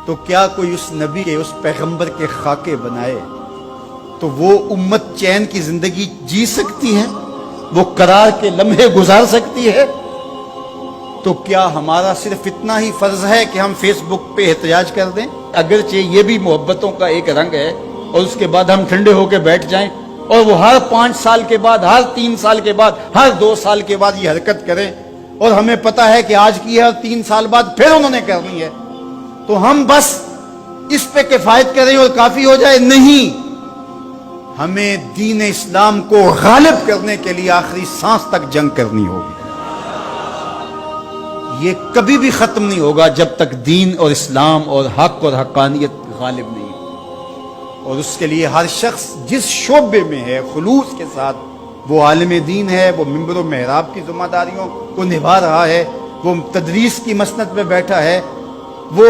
تو کیا کوئی اس نبی کے اس پیغمبر کے خاکے بنائے تو وہ امت چین کی زندگی جی سکتی ہے؟ وہ قرار کے لمحے گزار سکتی ہے؟ تو کیا ہمارا صرف اتنا ہی فرض ہے کہ ہم فیس بک پہ احتجاج کر دیں؟ اگرچہ یہ بھی محبتوں کا ایک رنگ ہے، اور اس کے بعد ہم ٹھنڈے ہو کے بیٹھ جائیں اور وہ ہر 5 سال کے بعد، ہر 3 سال کے بعد، ہر 2 سال کے بعد یہ حرکت کریں، اور ہمیں پتا ہے کہ آج کی ہے اور 3 سال بعد پھر انہوں نے کرنی ہے، تو ہم بس اس پہ کفایت کریں اور کافی ہو جائے؟ نہیں، ہمیں دین اسلام کو غالب کرنے کے لیے آخری سانس تک جنگ کرنی ہوگی۔ یہ کبھی بھی ختم نہیں ہوگا جب تک دین اور اسلام اور حق اور حقانیت غالب نہیں ہو، اور اس کے لیے ہر شخص جس شعبے میں ہے خلوص کے ساتھ، وہ عالم دین ہے، وہ منبر و محراب کی ذمہ داریوں کو نبھا رہا ہے، وہ تدریس کی مسند پہ بیٹھا ہے، وہ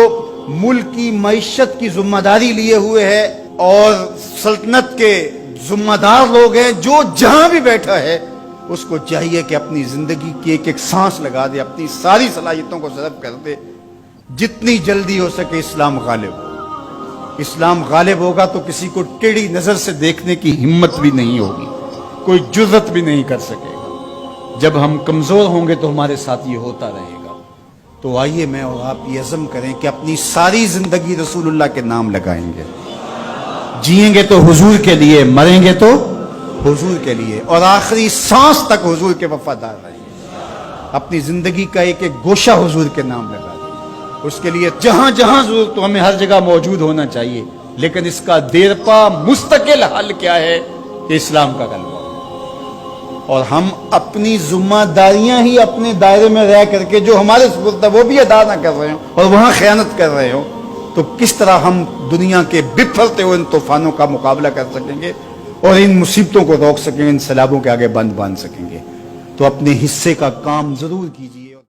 ملک کی معیشت کی ذمہ داری لیے ہوئے ہے، اور سلطنت کے ذمہ دار لوگ ہیں، جو جہاں بھی بیٹھا ہے اس کو چاہیے کہ اپنی زندگی کی ایک ایک سانس لگا دے، اپنی ساری صلاحیتوں کو صرف کر دے، جتنی جلدی ہو سکے اسلام غالب ہو۔ اسلام غالب ہوگا تو کسی کو ٹیڑھی نظر سے دیکھنے کی ہمت بھی نہیں ہوگی، کوئی جرأت بھی نہیں کر سکے گا۔ جب ہم کمزور ہوں گے تو ہمارے ساتھ یہ ہوتا رہے گا۔ تو آئیے میں اور آپ یہ عزم کریں کہ اپنی ساری زندگی رسول اللہ کے نام لگائیں گے، جئیں گے تو حضور کے لیے، مریں گے تو حضور کے لیے، اور آخری سانس تک حضور کے وفادار رہیں گے۔ اپنی زندگی کا ایک ایک گوشہ حضور کے نام لگا دیں۔ اس کے لیے جہاں جہاں ضرورت تو ہمیں ہر جگہ موجود ہونا چاہیے، لیکن اس کا دیرپا مستقل حل کیا ہے کہ اسلام کا غلبہ، اور ہم اپنی ذمہ داریاں ہی اپنے دائرے میں رہ کر کے جو ہمارے سپرد ہے وہ بھی ادا نہ کر رہے ہوں اور وہاں خیانت کر رہے ہوں، تو کس طرح ہم دنیا کے بپھرتے ہوئے ان طوفانوں کا مقابلہ کر سکیں گے اور ان مصیبتوں کو روک سکیں گے، ان سیلابوں کے آگے بند باندھ سکیں گے؟ تو اپنے حصے کا کام ضرور کیجیے۔